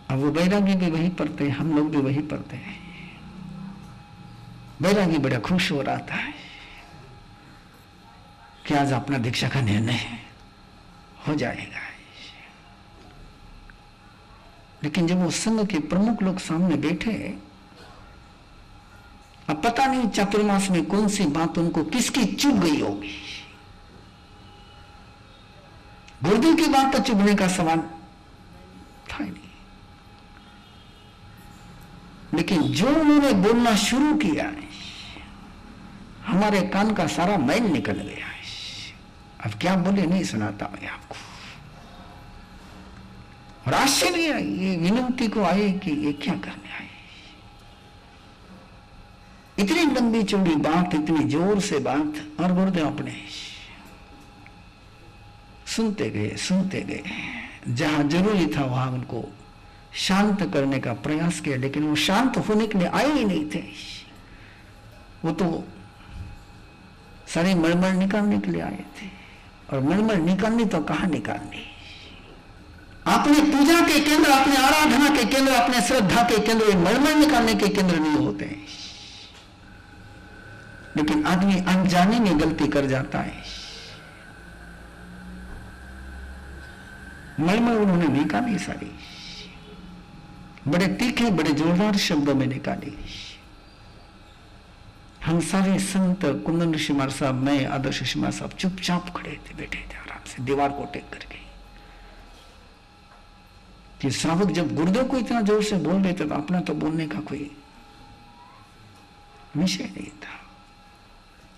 अब वो बैरागी भी वही पढ़ते हैं, हम लोग भी वही पढ़ते हैं। बैरागी बड़ा खुश हो रहा था कि आज अपना दीक्षा का निर्णय हो जाएगा। लेकिन जब वो संघ के प्रमुख लोग सामने बैठे, अब पता नहीं चातुर्मास में कौन सी बात उनको किसकी चुभ गई होगी। गुरुदेव की बात तो चुभने का सवाल था ही नहीं, लेकिन जो उन्होंने बोलना शुरू किया हमारे कान का सारा मैल निकल गया। अब क्या बोले नहीं सुनाता मैं आपको। और आश्चर्य ये विनती को आए कि ये क्या करने आए। इतनी लंबी चौड़ी बात, इतनी जोर से बात, और गुरुदेव अपने सुनते गए। जहां जरूरी था वहां उनको शांत करने का प्रयास किया, लेकिन वो शांत होने के लिए आए ही नहीं थे। वो तो सारी मड़मड़ निकालने के लिए आए थे, और मड़मड़ निकालनी तो कहां निकालनी। अपने पूजा के केंद्र, अपने आराधना के केंद्र, अपने श्रद्धा के केंद्र मड़मड़ निकालने के केंद्र नहीं होते। लेकिन आदमी अनजाने में गलती कर जाता है। मड़मड़ उन्होंने निकाली सारी, बड़े तीखे बड़े जोरदार शब्दों में निकाली। हम सारे संत, कुंदन ऋषि महाराज साहब, मैं, आदर्श ऋषि महाराज साहब चुपचाप खड़े थे, बैठे थे आराम से, दीवार को टेक करके। कि श्रावक जब गुरुदेव को इतना जोर से बोल रहे थे तो अपना तो बोलने का कोई विषय नहीं था।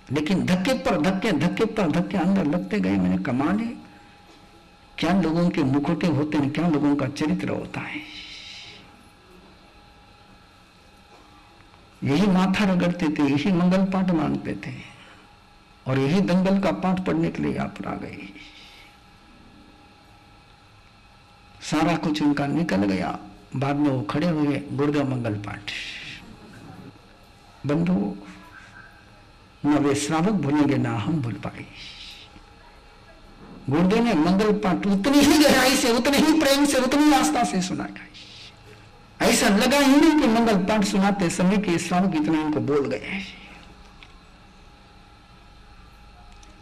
लेकिन धक्के पर धक्के अंदर लगते गए। मैंने कमाल है, क्या लोगों के मुखोटे होते हैं, क्या लोगों का चरित्र होता है। यही माथा रगड़ते थे, यही मंगल पाठ मांगते थे, और यही दंगल का पाठ पढ़ने के लिए आप आ गए। सारा कुछ उनका निकल गया। बाद में वो खड़े हुए, गुरुदेव मंगल पाठ। बंधु, न वे श्रावक भूलेंगे ना हम भूल पाए। गुरुदेव ने मंगल पाठ उतनी ही गहराई से, उतने ही प्रेम से, उतनी आस्था से सुनाया। ऐसा लगा ही नहीं कि मंगल पाठ सुनाते समय के श्रावक इतना इनको बोल गए।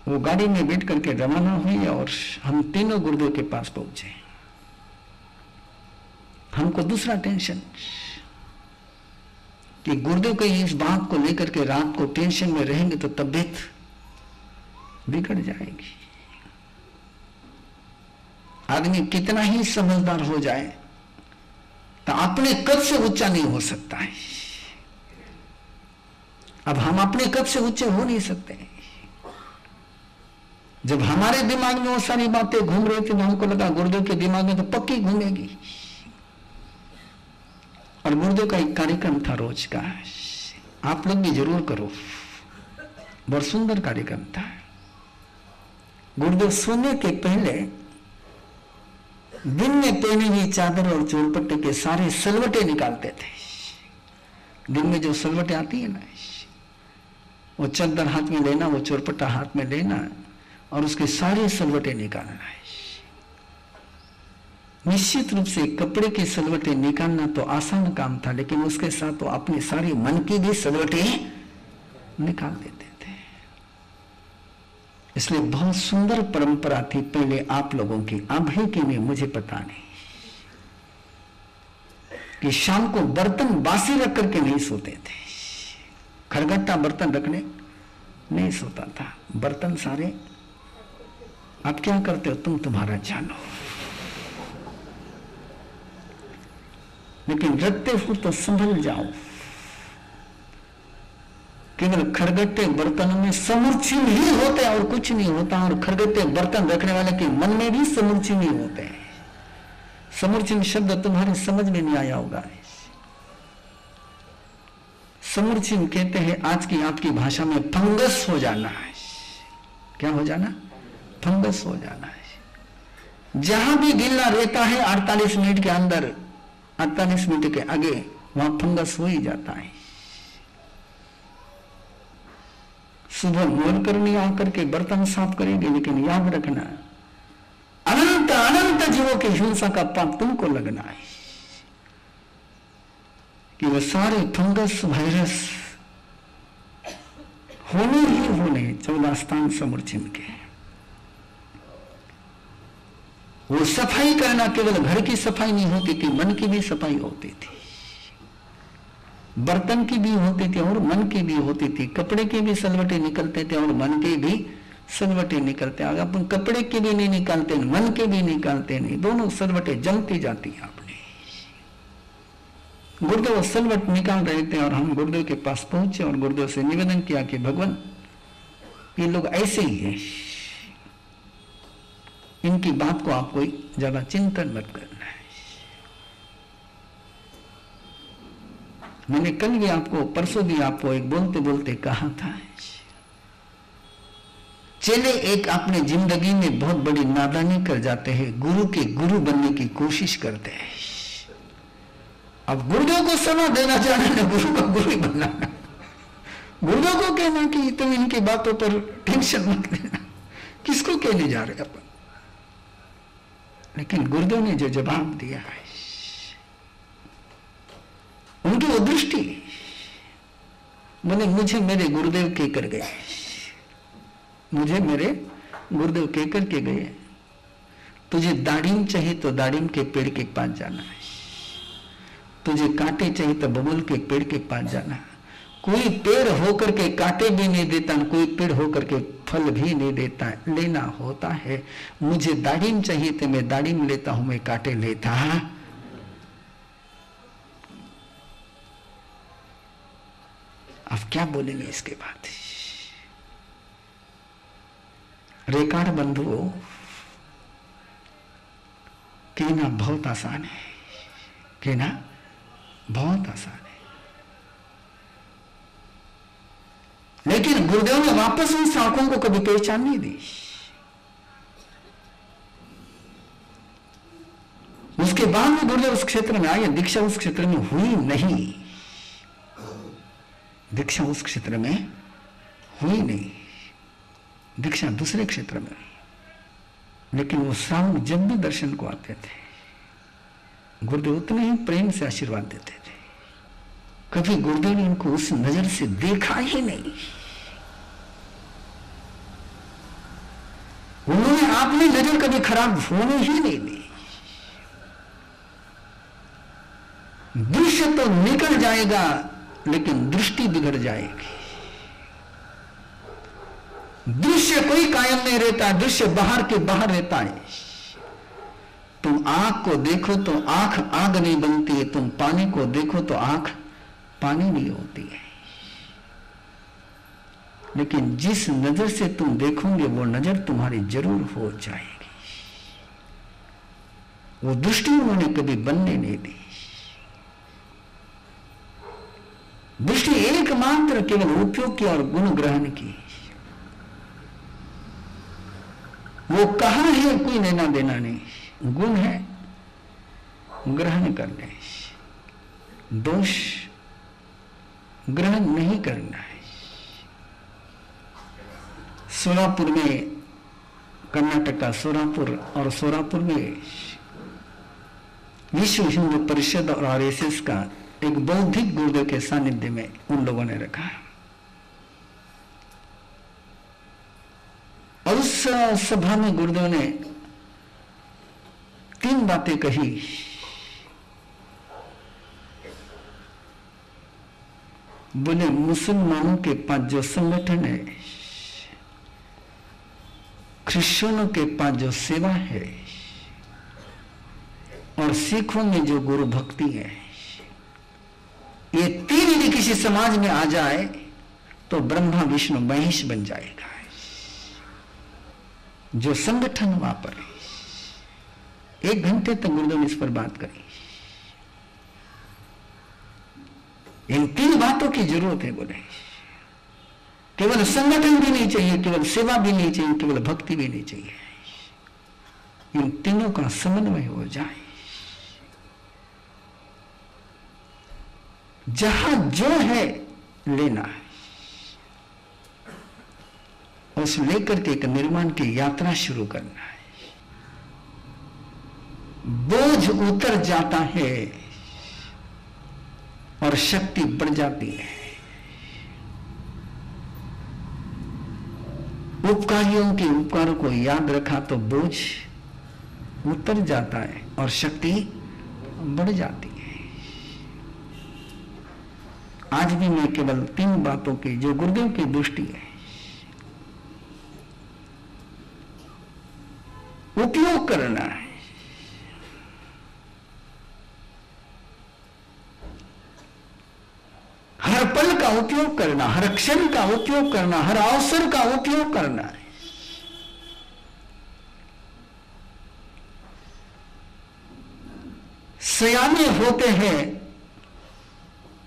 वो गाड़ी में बैठ करके रवाना हुई और हम तीनों गुरुदेव के पास पहुंचे। हमको दूसरा टेंशन कि गुरुदेव के इस बात को लेकर के रात को टेंशन में रहेंगे तो तबीयत बिगड़ जाएगी। आदमी कितना ही समझदार हो जाए तो अपने कद से ऊंचा नहीं हो सकता है। अब हम अपने कद से ऊंचे हो नहीं सकते। जब हमारे दिमाग में वो सारी बातें घूम रही थी, हमको लगा गुरुदेव के दिमाग में तो पक्की घूमेगी। और गुरुदेव का एक कार्यक्रम था रोज का, आप लोग भी जरूर करो, बहुत सुंदर कार्यक्रम था। गुरुदेव सोने के पहले दिन में पहने हुई चादर और चोरपट्टे के सारे सलवटे निकालते थे। दिन में जो सलवटे आती है ना, वो चादर हाथ में लेना, वो चोरपट्टा हाथ में लेना और उसके सारे सलवटे निकालना है। निश्चित रूप से कपड़े के सलवटे निकालना तो आसान काम था, लेकिन उसके साथ तो अपने सारे मन की भी सलवटे निकाल देते थे। इसलिए बहुत सुंदर परंपरा थी पहले आप लोगों की। अब है कि नहीं मुझे पता नहीं, कि शाम को बर्तन बासी रख करके नहीं सोते थे। खरगट्टा बर्तन रखने नहीं सोता था, बर्तन सारे। अब क्या करते हो तुम, तुम्हारा जानो। लेकिन रखते हो तो संभल जाओ। केवल खरगट्टे बर्तनों में समूर्छिन ही होते और कुछ नहीं होता, और खरगट्टे बर्तन रखने वाले के मन में भी समूर्छिन ही होते हैं। समूर्छिन शब्द तुम्हारे समझ में नहीं आया होगा। समूर्छिन कहते हैं आज की आपकी भाषा में फंगस हो जाना है। क्या हो जाना? फंगस हो जाना है। जहां भी गिल्ला रहता है 48 मिनट के अंदर, 48 मिनट के आगे वहां फंगस हो ही जाता है। सुबह मोल करनी आकर के बर्तन साफ करेंगे, लेकिन याद रखना अनंत अनंत जीवों की हिंसा का पाप तुमको लगना है। कि वो सारे फंगस वायरस होने ही होने 14 स्थान समूर्छिन के। वो सफाई करना केवल घर की सफाई नहीं होती थी, मन की भी सफाई होती थी, बर्तन की भी होती थी और मन की भी होती थी, कपड़े के भी सलवटे निकलते थे और मन के भी सलवटे निकलते। अगर अपन कपड़े के भी नहीं निकालते, मन के भी निकालते नहीं, दोनों सलवटे जमती जाती हैं। आपने गुरुदेव सलवट निकाल रहे थे और हम गुरुदेव के पास पहुंचे और गुरुदेव से निवेदन किया कि भगवान ये लोग ऐसे ही हैं, इनकी बात को आप कोई ज्यादा चिंतन मत करना है। मैंने कल भी आपको, परसों भी आपको एक बोलते बोलते कहा था, चेले एक अपने जिंदगी में बहुत बड़ी नादानी कर जाते हैं, गुरु के गुरु बनने की कोशिश करते हैं। अब गुरुदेव को सलाह देना चाहना, गुरु का गुरु ही बनना, गुरुदेव को कहना कि तुम इनकी बातों पर टेंशन मत लेना, किसको कहने जा रहे अपन। लेकिन गुरुदेव ने जो जवाब दिया है, उनकी वो दृष्टि, बोले मुझे मेरे गुरुदेव कहकर गए, मुझे मेरे गुरुदेव कहकर के गए, तुझे दाढ़ीम चाहिए तो दाढ़ीम के पेड़ के पास जाना है, तुझे कांटे चाहिए तो बबूल के पेड़ के पास जाना। कोई पेड़ होकर के कांटे भी नहीं देता, कोई पेड़ होकर के फल भी नहीं देता, लेना होता है। मुझे दाढ़ीम चाहिए तो मैं दाढ़ीम लेता हूं, मैं कांटे लेता। अब क्या बोलेंगे इसके बाद। रेकार्ड बंधुओं, कहना बहुत आसान है, कहना बहुत आसान है, लेकिन गुरुदेव ने वापस उन साखों को कभी पहचान नहीं दी। उसके बाद में गुरुदेव उस क्षेत्र में आए, दीक्षा उस क्षेत्र में हुई नहीं, दीक्षा उस क्षेत्र में हुई नहीं, दीक्षा दूसरे क्षेत्र में हुई। लेकिन वो श्रावण जब भी दर्शन को आते थे, गुरुदेव उतने ही प्रेम से आशीर्वाद देते थे। कभी गुरुदेव ने इनको उस नजर से देखा ही नहीं। उन्होंने अपनी नजर कभी खराब होने ही नहीं दी। दृश्य तो निकल जाएगा, लेकिन दृष्टि बिगड़ जाएगी। दृश्य कोई कायम नहीं रहता, दृश्य बाहर के बाहर रहता है। तुम आंख को देखो तो आंख आग नहीं बनती है, तुम पानी को देखो तो आंख पानी नहीं होती है। लेकिन जिस नजर से तुम देखोगे वो नजर तुम्हारी जरूर हो जाएगी। वो दृष्टि उन्होंने कभी बनने नहीं दी। दृष्टि एकमात्र केवल उपयोग की और गुण ग्रहण की। वो कहां है कोई लेना देना नहीं, गुण है ग्रहण करने, दोष ग्रहण नहीं करना है। सोलापुर में, कर्नाटक का सोलापुर, और सोलापुर में विश्व हिंदू परिषद और आरएसएस का एक बौद्धिक गुरुदेव के सानिध्य में उन लोगों ने रखा। और उस सभा में गुरुदेव ने 3 बातें कही। बोले मुसलमानों के पास जो संगठन है, क्रिश्चियनों के पास जो सेवा है, और सिखों में जो गुरु भक्ति है, ये 3 यदि किसी समाज में आ जाए तो ब्रह्मा विष्णु महेश बन जाएगा। जो संगठन वहां पर 1 घंटे तक गुरुदेव ने इस पर बात करी। इन 3 बातों की जरूरत है। बोले केवल संगठन भी नहीं चाहिए, केवल सेवा भी नहीं चाहिए, केवल भक्ति भी नहीं चाहिए। इन तीनों का समन्वय हो जाए। जहां जो है लेना है, उस लेकर के एक निर्माण की यात्रा शुरू करना है। बोझ उतर जाता है, और शक्ति बढ़ जाती है। उपकारियों के उपकारों को याद रखा तो बोझ उतर जाता है और शक्ति बढ़ जाती है। आज भी मैं केवल 3 बातों की जो गुरुदेव की दृष्टि है उपयोग करना है। हर पल का उपयोग करना, हर क्षण का उपयोग करना, हर अवसर का उपयोग करना है। सयाने होते हैं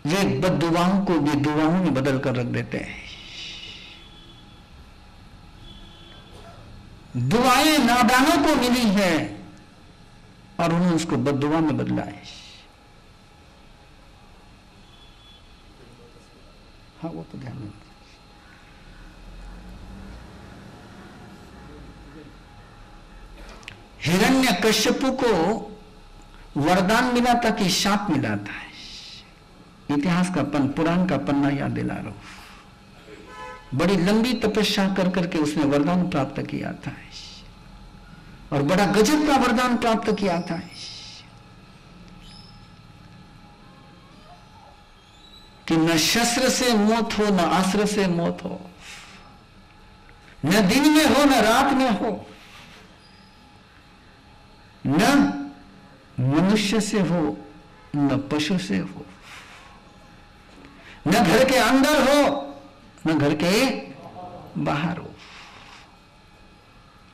वे बद्दुआओं को भी दुआओं में बदल कर रख देते हैं। दुआएं नादानों को मिली है और उन्होंने उसको बद्दुआ में बदला है। हाँ, वो तो ध्यान में। हिरण्यकश्यपु को वरदान मिला था कि शाप मिला था? इतिहास का पुराण का पन्ना याद दिला रहा हूं। बड़ी लंबी तपस्या कर करके उसने वरदान प्राप्त किया था और बड़ा गजब का वरदान प्राप्त किया था। कि न शस्त्र से मौत हो, न अस्त्र से मौत हो, न दिन में हो न रात में हो, न मनुष्य से हो न पशु से हो, न घर के अंदर हो न घर के बाहर हो।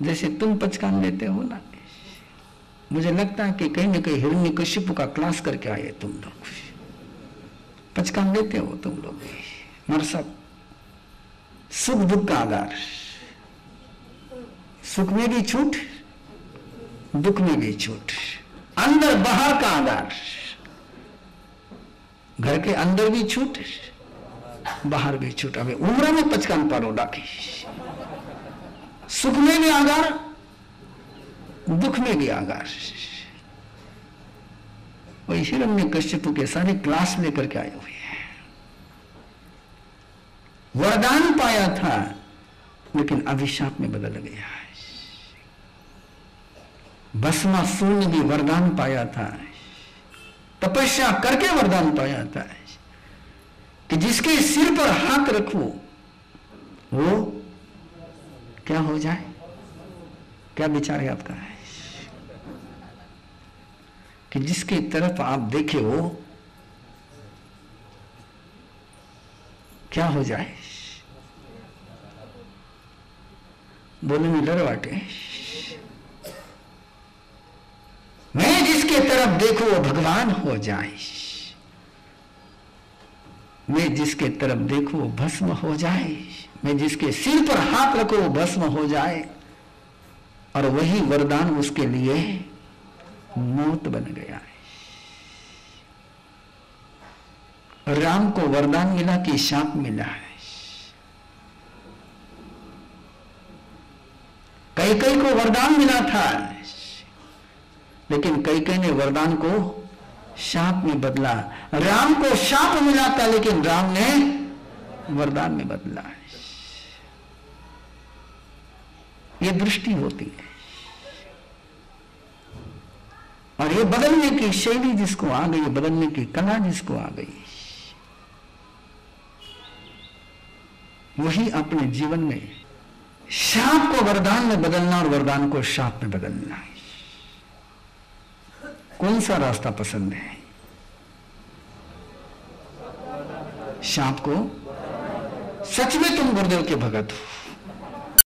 जैसे तुम पचकान लेते हो ना, मुझे लगता है कि कहीं न कहीं हिरण्यकशिपु का क्लास करके आए तुम लोग। पचकान लेते हो तुम लोग, मगर सब सुख दुख का आधार, सुख में भी छूट, दुख में भी छूट, अंदर बाहर का आधार, घर के अंदर भी छूट बाहर भी छूट। अबे उम्र में पचकान पारो डाकी, सुख में भी आधार, दुख में भी आधार। वही हिरण्यकश्यपु के सारे क्लास लेकर के आए हुए हैं। वरदान पाया था लेकिन अभिशाप में बदल गया है। भस्मासुर ने भी वरदान पाया था, तपस्या करके वरदान पाया था कि जिसके सिर पर हाथ रखो वो क्या हो जाए। क्या विचार है आपका? कि जिसकी तरफ आप देखे वो क्या हो जाए। बोले में लड़वाटे, मैं जिसके तरफ देखो वो भगवान हो जाए, मैं जिसके तरफ देखो वो भस्म हो जाए, मैं जिसके सिर पर हाथ रखो वो भस्म हो जाए। और वही वरदान उसके लिए मौत बन गया है। राम को वरदान मिला कि शाप मिला है? कैकेयी को वरदान मिला था लेकिन कैकेयी ने वरदान को शाप में बदला। राम को शाप मिला था लेकिन राम ने वरदान में बदला है। ये दृष्टि होती है और ये बदलने की शैली जिसको आ गई, बदलने की कला जिसको आ गई, वही अपने जीवन में शाप को वरदान में बदलना और वरदान को शाप में बदलना है। कौन सा रास्ता पसंद है? शाप को? सच में तुम गुरुदेव के भगत हो,